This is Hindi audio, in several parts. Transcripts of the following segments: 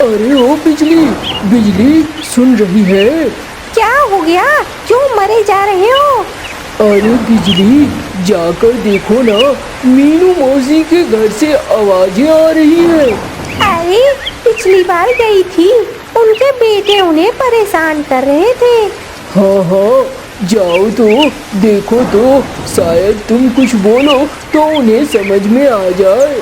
अरे ओ बिजली, बिजली सुन रही है? क्या हो गया? क्यों मरे जा रहे हो? अरे बिजली, जाकर देखो ना, मीनू मौसी के घर से आवाजें आ रही है। अरे पिछली बार गई थी, उनके बेटे उन्हें परेशान कर रहे थे। हाँ हाँ, जाओ तो देखो तो, शायद तुम कुछ बोलो तो उन्हें समझ में आ जाए।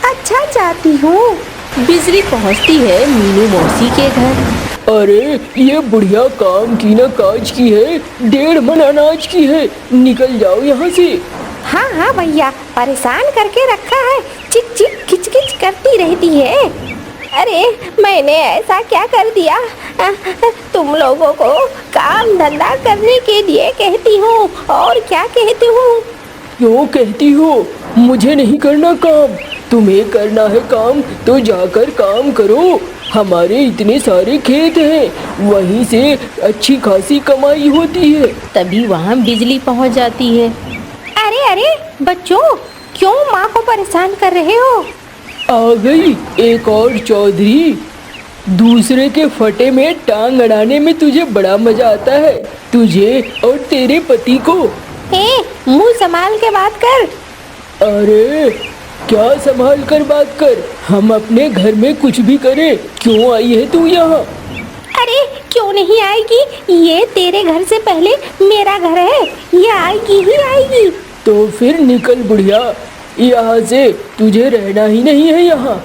अच्छा, जाती हूँ। बिजली पहुंचती है मीनू मौसी के घर। अरे ये बुढ़िया काम की ना काज की है, 1.5 मन अनाज की है, निकल जाओ यहाँ से। हाँ हाँ भैया, परेशान करके रखा है, चिक चिक खिच खिच करती रहती है। अरे मैंने ऐसा क्या कर दिया? तुम लोगों को काम धंधा करने के लिए कहती हूँ, और क्या कहती हूँ? क्यों कहती हो? मुझे नहीं करना काम, तुम्हें करना है काम तो जाकर काम करो। हमारे इतने सारे खेत हैं, वहीं से अच्छी खासी कमाई होती है। तभी वहाँ बिजली पहुँच जाती है। अरे अरे बच्चों, क्यों माँ को परेशान कर रहे हो? आ गई एक और चौधरी। दूसरे के फटे में टांग अड़ाने में तुझे बड़ा मजा आता है, तुझे और तेरे पति को। मुंह संभाल के बात कर। अरे क्या संभाल कर बात कर, हम अपने घर में कुछ भी करें, क्यों आई है तू यहाँ? अरे क्यों नहीं आएगी, ये तेरे घर से पहले मेरा घर है, ये आएगी ही आएगी। तो फिर निकल बुढ़िया यहाँ से, तुझे रहना ही नहीं है यहाँ।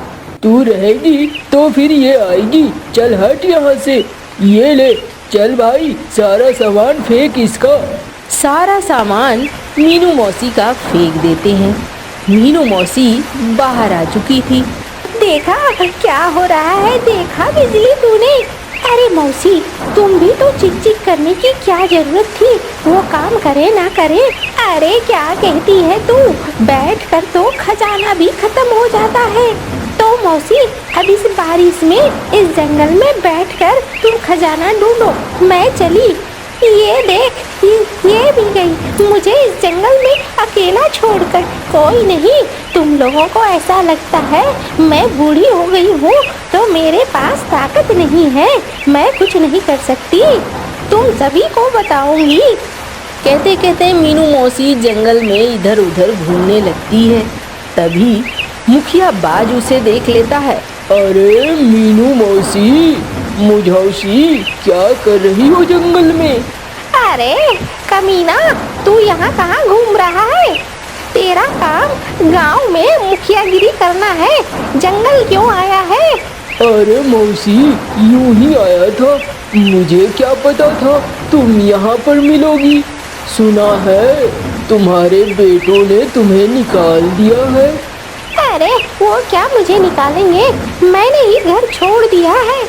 तू रहेगी तो फिर ये आएगी, चल हट यहाँ से। ये ले, चल भाई, सारा सामान फेंक इसका। सारा सामान मीनू मौसी का फेंक देते हैं। मीनू मौसी बाहर आ चुकी थी। देखा क्या हो रहा है, देखा बिजली तूने? अरे मौसी, तुम भी तो चिक चिक करने की क्या जरूरत थी, वो काम करे ना करे। अरे क्या कहती है तू, बैठ कर तो खजाना भी खत्म हो जाता है। तो मौसी, अब इस बारिश में इस जंगल में बैठकर तुम खजाना ढूंढो, मैं चली। ये देख, ये भी गई, मुझे इस जंगल में अकेला छोड़कर। कोई नहीं, तुम लोगों को ऐसा लगता है मैं बूढ़ी हो गई हूँ तो मेरे पास ताकत नहीं है, मैं कुछ नहीं कर सकती, तुम सभी को बताऊंगी। कहते कहते मीनू मौसी जंगल में इधर उधर घूमने लगती है। तभी मुखिया बाज उसे देख लेता है। अरे मीनू मौसी, मुझौसी, क्या कर रही हो जंगल में? अरे कमीना, तू यहाँ कहाँ घूम रहा है? तेरा काम गांव में मुखियागिरी करना है, जंगल क्यों आया है? अरे मौसी, यूं ही आया था, मुझे क्या पता था तुम यहाँ पर मिलोगी। सुना है तुम्हारे बेटों ने तुम्हें निकाल दिया है। अरे वो क्या मुझे निकालेंगे, मैंने ही घर छोड़ दिया है।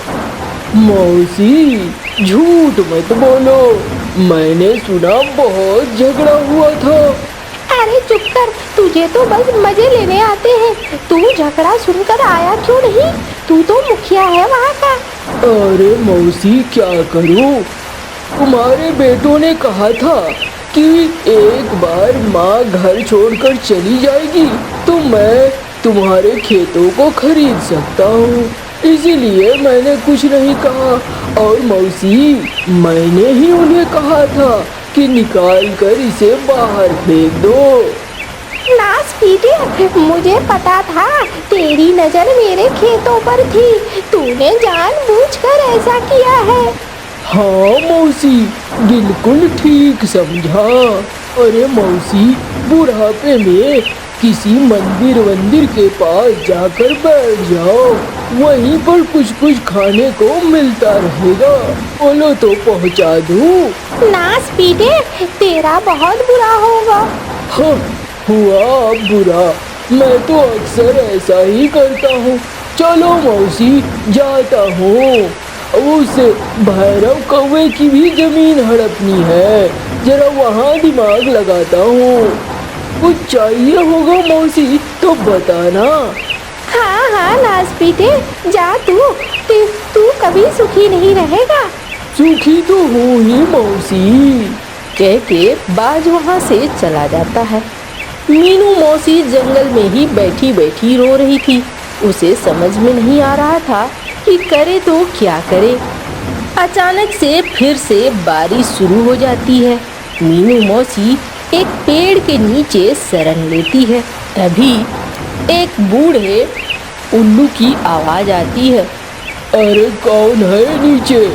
मौसी झूठ मत बोलो, मैंने सुना बहुत झगड़ा हुआ था। अरे चुप कर, तुझे तो बस मजे लेने आते हैं, तू झगड़ा सुनकर आया क्यों नहीं? तू तो मुखिया है वहाँ का। अरे मौसी क्या करूं, तुम्हारे बेटों ने कहा था कि एक बार माँ घर छोड़कर चली जाएगी तो मैं तुम्हारे खेतों को खरीद सकता हूँ, इसीलिए मैंने कुछ नहीं कहा। और मौसी, मैंने ही उन्हें कहा था कि निकाल कर इसे बाहर फेंक दो। नास पीटे, मुझे पता था तेरी नजर मेरे खेतों पर थी, तूने जानबूझकर ऐसा किया है। हाँ मौसी, बिल्कुल ठीक समझा। अरे मौसी, बुढ़ापे में किसी मंदिर के पास जाकर बैठ जाओ, वहीं पर कुछ कुछ खाने को मिलता रहेगा, बोलो तो पहुंचा दूं। नास पीटे, तेरा बहुत बुरा होगा। हाँ, हुआ बुरा, मैं तो अक्सर ऐसा ही करता हूँ। चलो मौसी, जाता हूँ, उस भैरव कौवे की भी जमीन हड़पनी है, जरा वहाँ दिमाग लगाता हूँ। कुछ चाहिए होगा मौसी तो बताना। हाँ हाँ नास पीटे, जा तू कभी सुखी नहीं रहेगा। सुखी तो हूँ ही मौसी। कह के बाज वहाँ से चला जाता है। मीनू मौसी जंगल में ही बैठी बैठी रो रही थी। उसे समझ में नहीं आ रहा था कि करे तो क्या करे। अचानक से फिर से बारिश शुरू हो जाती है। मीनू मौसी एक पेड़ के नीचे शरण लेती है। तभी एक बूढ़े उल्लू की आवाज आती है। अरे कौन है नीचे?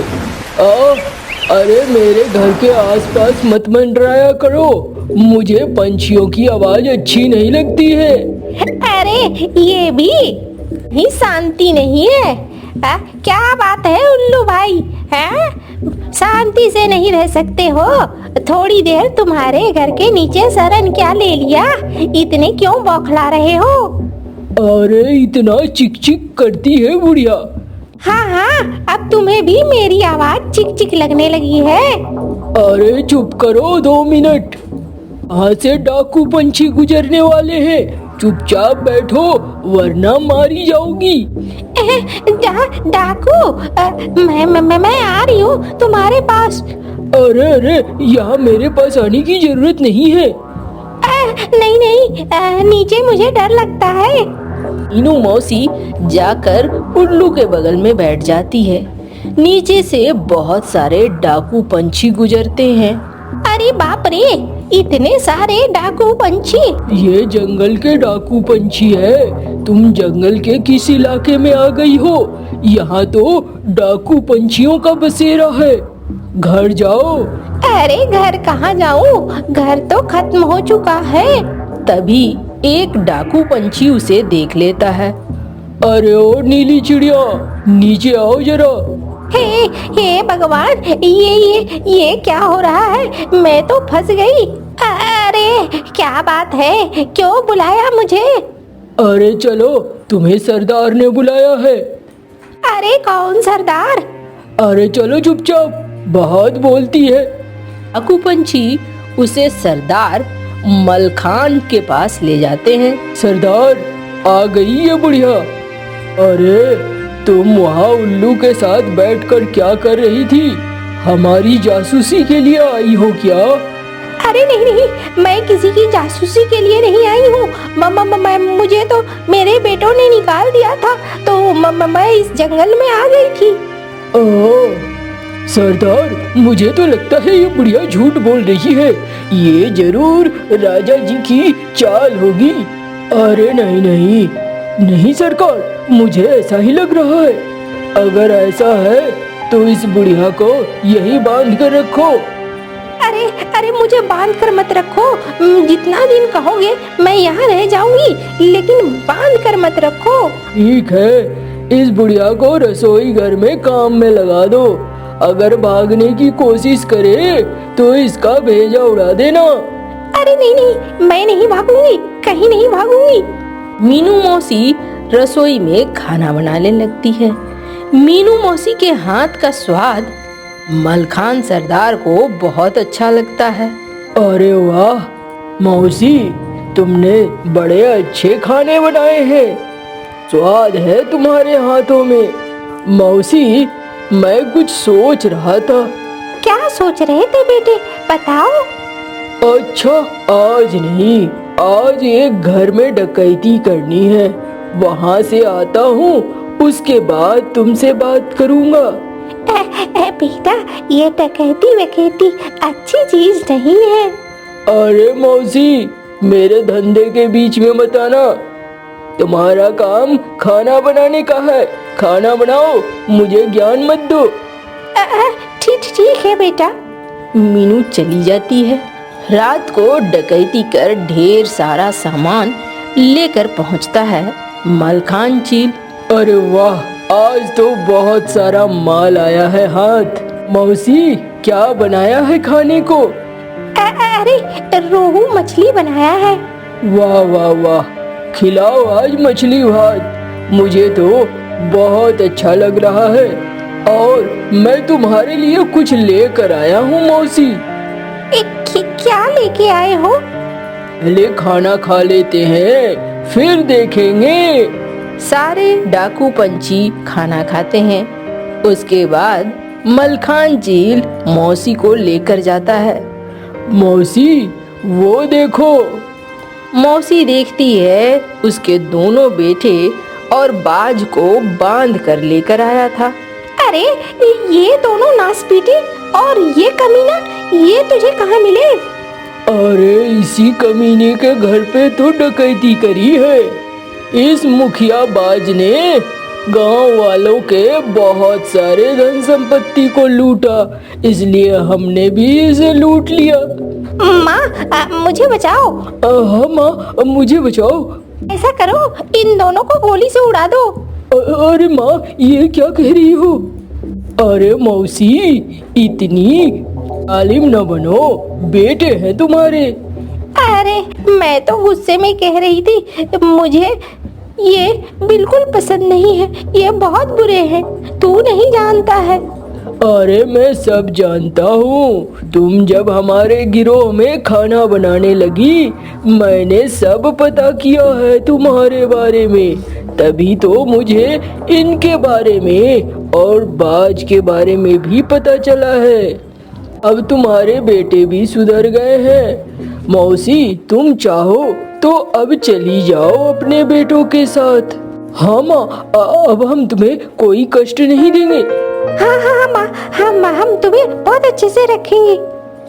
अरे मेरे घर के आसपास मत मंडराया करो, मुझे पंछियों की आवाज अच्छी नहीं लगती है। अरे ये भी ही शांति नहीं है। क्या बात है उल्लू भाई, हैं? शांति से नहीं रह सकते हो? थोड़ी देर तुम्हारे घर के नीचे शरण क्या ले लिया, इतने क्यों बौखला रहे हो? अरे इतना चिक चिक करती है बुढ़िया। हाँ हाँ, अब तुम्हें भी मेरी आवाज चिक चिक लगने लगी है। अरे चुप करो 2 मिनट, यहाँ से डाकू पंछी गुजरने वाले हैं, चुपचाप बैठो वरना मारी जाओगी। डाकू, मैं आ रही हूँ तुम्हारे पास। अरे यहाँ मेरे पास आने की जरूरत नहीं है। नहीं, नीचे मुझे डर लगता है। मीनू मौसी जाकर उल्लू के बगल में बैठ जाती है। नीचे से बहुत सारे डाकू पंछी गुजरते हैं। अरे बाप रे, इतने सारे डाकू पंछी! ये जंगल के डाकू पंछी है। तुम जंगल के किस इलाके में आ गई हो? यहाँ तो डाकू पंछियों का बसेरा है, घर जाओ। अरे घर कहाँ जाऊँ, घर तो खत्म हो चुका है। तभी एक डाकू पंछी उसे देख लेता है। अरे ओ नीली चिड़िया, नीचे आओ जरा। हे भगवान, ये क्या हो रहा है? मैं तो फंस गई। अरे क्या बात है, क्यों बुलाया मुझे? अरे चलो, तुम्हें सरदार ने बुलाया है। अरे कौन सरदार? अरे चलो चुपचाप, बहुत बोलती है। डाकू पंछी उसे सरदार मलखान के पास ले जाते हैं। सरदार, आ गई ये बुढ़िया। अरे तुम वहाँ उल्लू के साथ बैठकर क्या कर रही थी? हमारी जासूसी के लिए आई हो क्या? अरे नहीं, मैं किसी की जासूसी के लिए नहीं आई हूँ। मुझे तो मेरे बेटों ने निकाल दिया था, तो मैं इस जंगल में आ गई थी। ओह सरदार, मुझे तो लगता है ये बुढ़िया झूठ बोल रही है। ये जरूर राजा जी की चाल होगी। अरे नहीं सरकार, मुझे ऐसा ही लग रहा है। अगर ऐसा है तो इस बुढ़िया को यही बांध कर रखो। अरे मुझे बांध कर मत रखो। जितना दिन कहोगे मैं यहाँ रह जाऊंगी, लेकिन बांध कर मत रखो। ठीक है, इस बुढ़िया को रसोई घर में काम में लगा दो। अगर भागने की कोशिश करे तो इसका भेजा उड़ा देना। अरे नहीं, मैं नहीं भागूंगी, कहीं नहीं भागूंगी। मीनू मौसी रसोई में खाना बनाने लगती है। मीनू मौसी के हाथ का स्वाद मलखान सरदार को बहुत अच्छा लगता है। अरे वाह मौसी, तुमने बड़े अच्छे खाने बनाए हैं। स्वाद है तुम्हारे हाथों में। मौसी, मैं कुछ सोच रहा था। क्या सोच रहे थे बेटे, बताओ। अच्छा, आज नहीं, आज एक घर में डकैती करनी है। वहाँ से आता हूँ, उसके बाद तुमसे बात करूँगा। बेटा, ये डकैती वकैती अच्छी चीज नहीं है। अरे मौसी, मेरे धंधे के बीच में मत आना। तुम्हारा काम खाना बनाने का है, खाना बनाओ, मुझे ज्ञान मत दो। ठीक है बेटा। मीनू चली जाती है। रात को डकैती कर ढेर सारा सामान लेकर पहुंचता है मलखान चील। अरे वाह, आज तो बहुत सारा माल आया है हाथ। मौसी, क्या बनाया है खाने को? अरे रोहू मछली बनाया है। वाह वाह वाह, खिलाओ आज मछली भात। मुझे तो बहुत अच्छा लग रहा है, और मैं तुम्हारे लिए कुछ लेकर आया हूँ मौसी। क्या लेके आए हो? पहले खाना खा लेते हैं, फिर देखेंगे। सारे डाकू पंछी खाना खाते हैं। उसके बाद मलखान चील मौसी को लेकर जाता है। मौसी, वो देखो। मौसी देखती है उसके दोनों बेटे और बाज को बांध कर लेकर आया था। अरे ये दोनों नासपीटे और ये कमीना, ये तुझे कहाँ मिले? अरे इसी कमीने के घर पे तो डकैती करी है। इस मुखिया बाज ने गांव वालों के बहुत सारे धन संपत्ति को लूटा, इसलिए हमने भी इसे लूट लिया। माँ मुझे बचाओ। हाँ माँ, मुझे बचाओ। ऐसा करो, इन दोनों को गोली से उड़ा दो। अरे माँ, ये क्या कह रही हो? अरे मौसी, इतनी जालिम न बनो, बेटे हैं तुम्हारे। अरे मैं तो गुस्से में कह रही थी, मुझे ये बिल्कुल पसंद नहीं है, ये बहुत बुरे हैं, तू नहीं जानता है। अरे मैं सब जानता हूँ। तुम जब हमारे गिरोह में खाना बनाने लगी, मैंने सब पता किया है तुम्हारे बारे में, तभी तो मुझे इनके बारे में और बाज के बारे में भी पता चला है। अब तुम्हारे बेटे भी सुधर गए हैं। मौसी, तुम चाहो तो अब चली जाओ अपने बेटों के साथ। हाँ माँ, अब हम तुम्हें कोई कष्ट नहीं देंगे। हाँ माँ, हम तुम्हें बहुत अच्छे से रखेंगे।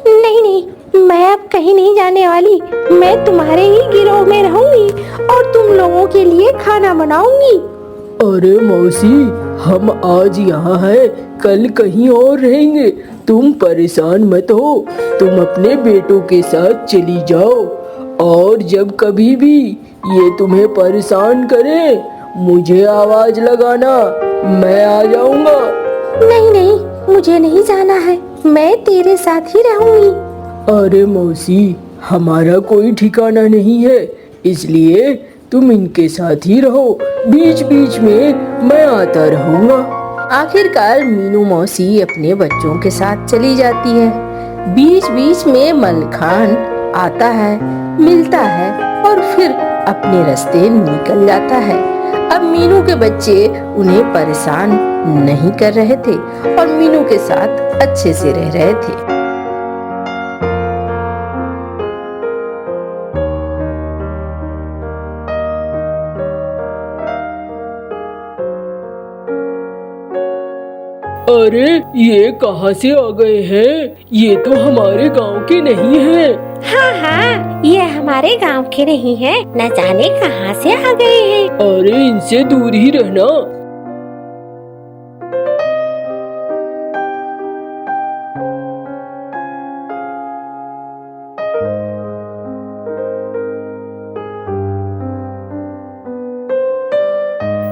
नहीं, मैं अब कहीं नहीं जाने वाली, मैं तुम्हारे ही गिरोह में रहूंगी और तुम लोगों के लिए खाना बनाऊंगी। अरे मौसी, हम आज यहाँ हैं, कल कहीं और रहेंगे। तुम परेशान मत हो, तुम अपने बेटों के साथ चली जाओ, और जब कभी भी ये तुम्हें परेशान करे, मुझे आवाज लगाना, मैं आ जाऊंगा। नहीं, मुझे नहीं जाना है, मैं तेरे साथ ही रहूंगी। अरे मौसी, हमारा कोई ठिकाना नहीं है, इसलिए तुम इनके साथ ही रहो, बीच बीच में मैं आता रहूंगा। आखिरकार मीनू मौसी अपने बच्चों के साथ चली जाती है। बीच बीच में मलखान आता है, मिलता है और फिर अपने रास्ते निकल जाता है। अब मीनू के बच्चे उन्हें परेशान नहीं कर रहे थे और मीनू के साथ अच्छे से रह रहे थे। अरे ये कहाँ से आ गए हैं? ये तो हमारे गांव के नहीं हैं। हाँ, ये हमारे गांव के नहीं है, न जाने कहाँ से आ गए हैं। अरे इनसे दूर ही रहना।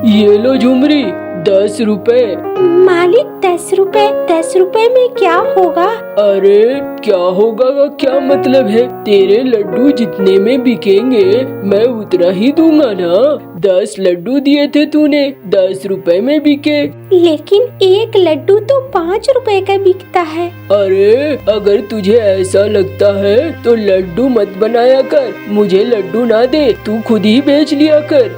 ये लो झुमरी, 10 रुपए। मालिक 10 रुपए? 10 रुपए में क्या होगा? अरे क्या होगा का क्या मतलब है? तेरे लड्डू जितने में बिकेंगे मैं उतना ही दूंगा ना। 10 लड्डू दिए थे तूने, 10 रुपए में बिके। लेकिन एक लड्डू तो 5 रुपए का बिकता है। अरे अगर तुझे ऐसा लगता है तो लड्डू मत बनाया कर, मुझे लड्डू ना दे, तू खुद ही बेच लिया कर।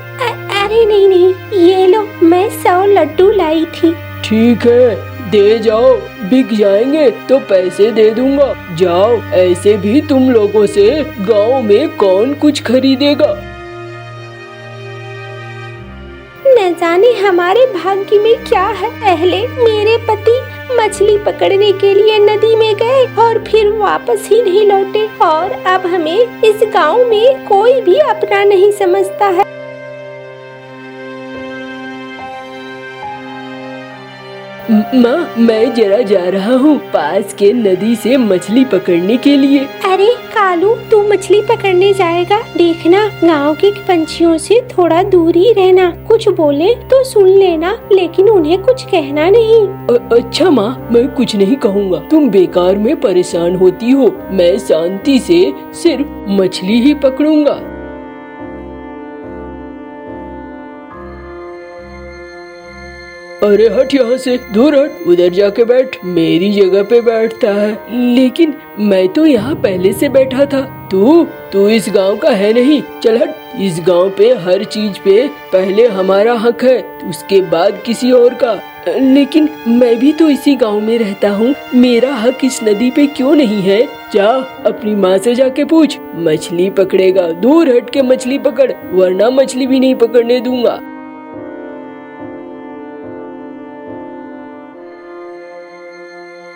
अरे नहीं, ये लो, मैं 100 लड्डू लाई थी। ठीक है, दे जाओ, बिक जाएंगे तो पैसे दे दूंगा। जाओ, ऐसे भी तुम लोगों से गांव में कौन कुछ खरीदेगा। न जाने हमारे भाग्य में क्या है। पहले मेरे पति मछली पकड़ने के लिए नदी में गए और फिर वापस ही नहीं लौटे, और अब हमें इस गांव में कोई भी अपना नहीं समझता है। माँ, मैं जरा जा रहा हूँ पास के नदी से मछली पकड़ने के लिए। अरे कालू, तू मछली पकड़ने जाएगा? देखना, गांव के पंछियों से थोड़ा दूर ही रहना। कुछ बोले तो सुन लेना, लेकिन उन्हें कुछ कहना नहीं। अच्छा माँ, मैं कुछ नहीं कहूँगा। तुम बेकार में परेशान होती हो, मैं शांति से सिर्फ मछली ही पकड़ूंगा। अरे हट यहाँ से, दूर हट, उधर जाके बैठ, मेरी जगह पे बैठता है। लेकिन मैं तो यहाँ पहले से बैठा था। तू इस गांव का है नहीं, चल हट। इस गांव पे हर चीज पे पहले हमारा हक है, उसके बाद किसी और का। लेकिन मैं भी तो इसी गांव में रहता हूँ, मेरा हक इस नदी पे क्यों नहीं है? जा अपनी माँ से जाके पूछ, मछली पकड़ेगा, दूर हट के मछली पकड़, वरना मछली भी नहीं पकड़ने दूंगा।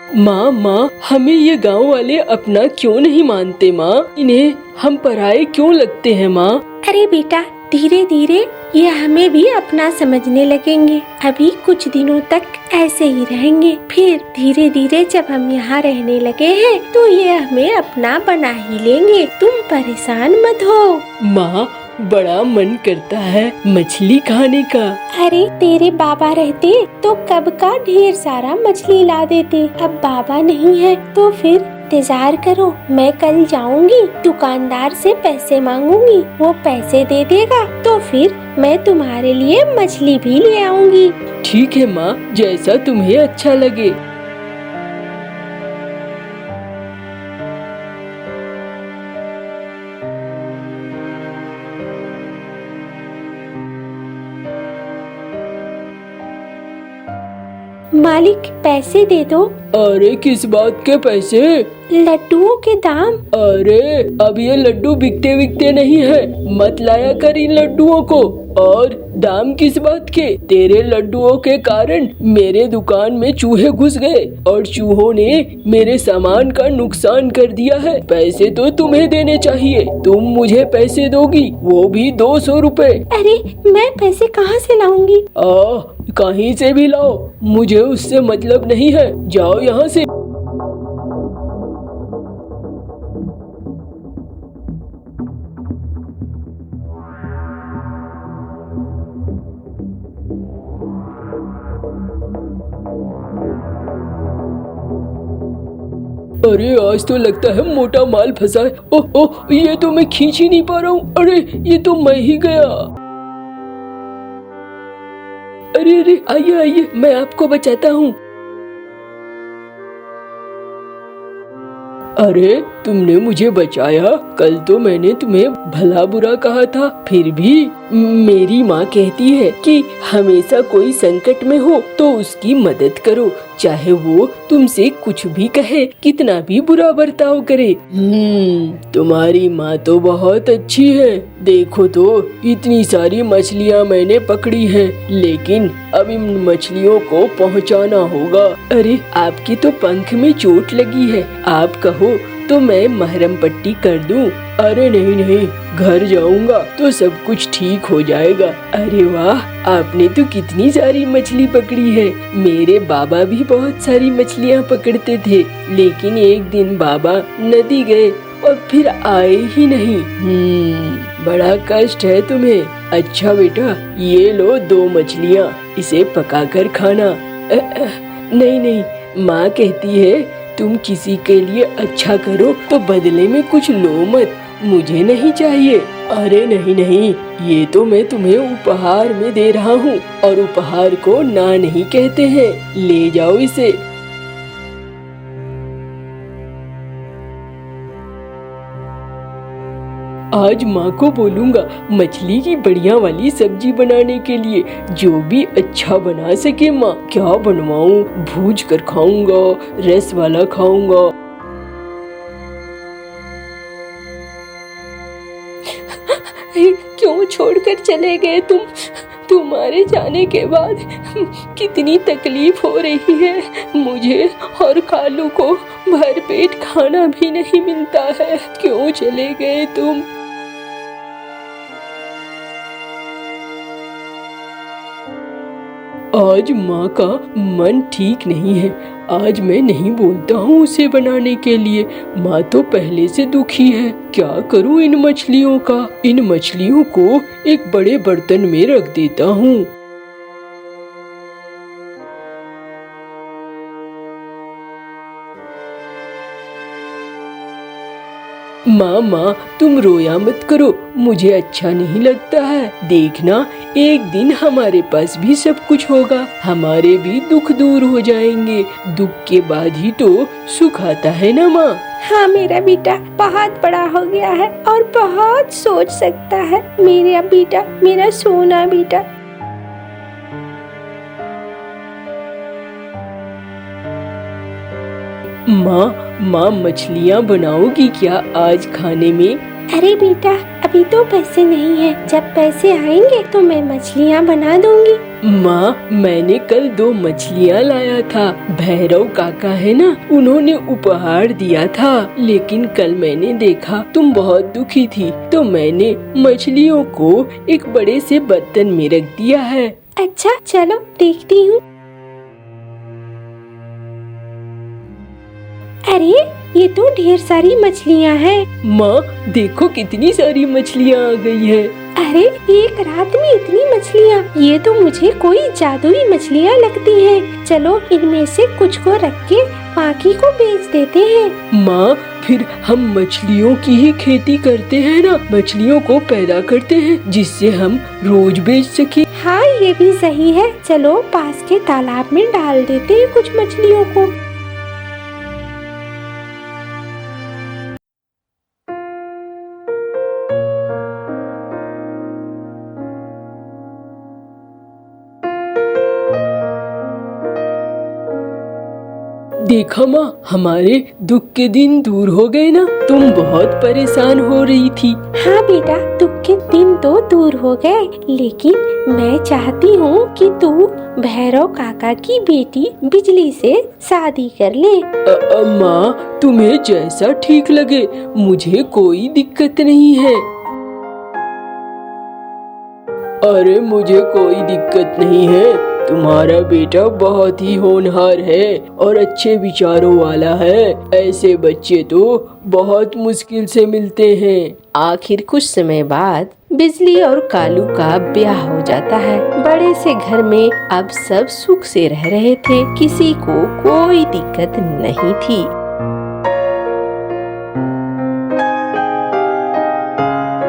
माँ माँ, हमें ये गांव वाले अपना क्यों नहीं मानते माँ? इन्हें हम पराये क्यों लगते हैं माँ? अरे बेटा, धीरे धीरे ये हमें भी अपना समझने लगेंगे। अभी कुछ दिनों तक ऐसे ही रहेंगे, फिर धीरे धीरे जब हम यहाँ रहने लगे हैं तो ये हमें अपना बना ही लेंगे। तुम परेशान मत हो। माँ, बड़ा मन करता है मछली खाने का। अरे तेरे बाबा रहते तो कब का ढेर सारा मछली ला देते। अब बाबा नहीं है तो फिर इंतजार करो। मैं कल जाऊंगी, दुकानदार से पैसे मांगूंगी, वो पैसे दे देगा तो फिर मैं तुम्हारे लिए मछली भी ले आऊंगी। ठीक है माँ, जैसा तुम्हें अच्छा लगे। मालिक, पैसे दे दो। अरे किस बात के पैसे? लड्डुओं के दाम। अरे अब ये लड्डू बिकते नहीं है, मत लाया कर इन लड्डुओं को। और दाम किस बात के? तेरे लड्डुओं के कारण मेरे दुकान में चूहे घुस गए और चूहों ने मेरे सामान का नुकसान कर दिया है। पैसे तो तुम्हें देने चाहिए, तुम मुझे पैसे दोगी, वो भी 200 रुपए। अरे मैं पैसे कहाँ से लाऊंगी? कहीं से भी लाओ, मुझे उससे मतलब नहीं है, जाओ यहाँ से। अरे आज तो लगता है मोटा माल फंसा है। ओह ओह, ये तो मैं खींच ही नहीं पा रहा हूँ। अरे ये तो मैं ही गया। अरे अरे, आइए आइए, मैं आपको बचाता हूँ। अरे तुमने मुझे बचाया। कल तो मैंने तुम्हें भला बुरा कहा था, फिर भी मेरी माँ कहती है कि हमेशा कोई संकट में हो तो उसकी मदद करो, चाहे वो तुमसे कुछ भी कहे, कितना भी बुरा बर्ताव करे। तुम्हारी माँ तो बहुत अच्छी है। देखो तो इतनी सारी मछलियाँ मैंने पकड़ी हैं, लेकिन अब इन मछलियों को पहुँचाना होगा। अरे आपकी तो पंख में चोट लगी है, आप कहो तो मैं महरम पट्टी कर दूं। अरे नहीं नहीं, घर जाऊंगा तो सब कुछ ठीक हो जाएगा। अरे वाह, आपने तो कितनी सारी मछली पकड़ी है। मेरे बाबा भी बहुत सारी मछलियाँ पकड़ते थे, लेकिन एक दिन बाबा नदी गए और फिर आए ही नहीं। बड़ा कष्ट है तुम्हें। अच्छा बेटा, ये लो 2 मछलियाँ, इसे पकाकर खाना। नहीं नहीं, माँ कहती है तुम किसी के लिए अच्छा करो तो बदले में कुछ लो मत, मुझे नहीं चाहिए। अरे नहीं नहीं, ये तो मैं तुम्हें उपहार में दे रहा हूँ और उपहार को ना नहीं कहते हैं। ले जाओ इसे। आज माँ को बोलूँगा मछली की बढ़िया वाली सब्जी बनाने के लिए, जो भी अच्छा बना सके। माँ, क्या बनवाऊँ? भूज कर खाऊंगा, रस वाला खाऊंगा। क्यों छोड़कर चले गए तुम? तुम्हारे जाने के बाद कितनी तकलीफ हो रही है मुझे और कालू को। भर पेट खाना भी नहीं मिलता है। क्यों चले गए तुम? आज माँ का मन ठीक नहीं है। आज मैं नहीं बोलता हूँ उसे बनाने के लिए। माँ तो पहले से दुखी है। क्या करूँ इन मछलियों का? इन मछलियों को एक बड़े बर्तन में रख देता हूँ। माँ, तुम रोया मत करो, मुझे अच्छा नहीं लगता है। देखना, एक दिन हमारे पास भी सब कुछ होगा, हमारे भी दुख दूर हो जाएंगे। दुख के बाद ही तो सुख आता है ना माँ। हाँ, मेरा बेटा बहुत बड़ा हो गया है और बहुत सोच सकता है। मेरा बेटा, मेरा सोना बेटा। माँ, मछलियाँ बनाओगी क्या आज खाने में? अरे बेटा, अभी तो पैसे नहीं है, जब पैसे आएंगे तो मैं मछलियाँ बना दूंगी। माँ, मैंने कल 2 मछलियाँ लाया था। भैरव काका है ना, उन्होंने उपहार दिया था, लेकिन कल मैंने देखा तुम बहुत दुखी थी, तो मैंने मछलियों को एक बड़े से बर्तन में रख दिया है। अच्छा चलो देखती हूँ। अरे ये तो ढेर सारी मछलियाँ हैं। माँ देखो कितनी सारी मछलियाँ आ गई है। अरे एक रात में इतनी मछलियाँ, ये तो मुझे कोई जादुई मछलियाँ लगती हैं। चलो इनमें से कुछ को रख के बाकी को बेच देते हैं। माँ फिर हम मछलियों की ही खेती करते हैं ना, मछलियों को पैदा करते हैं जिससे हम रोज बेच सके। हाँ ये भी सही है, चलो पास के तालाब में डाल देते हैं कुछ मछलियों को। देखा माँ, हमारे दुख के दिन दूर हो गए ना। तुम बहुत परेशान हो रही थी। हाँ बेटा, दुख के दिन तो दूर हो गए, लेकिन मैं चाहती हूँ कि तू भैरव काका की बेटी बिजली से शादी कर ले। माँ तुम्हें जैसा ठीक लगे, मुझे कोई दिक्कत नहीं है। अरे मुझे कोई दिक्कत नहीं है, तुम्हारा बेटा बहुत ही होनहार है और अच्छे विचारों वाला है। ऐसे बच्चे तो बहुत मुश्किल से मिलते हैं। आखिर कुछ समय बाद बिजली और कालू का ब्याह हो जाता है। बड़े से घर में अब सब सुख से रह रहे थे, किसी को कोई दिक्कत नहीं थी।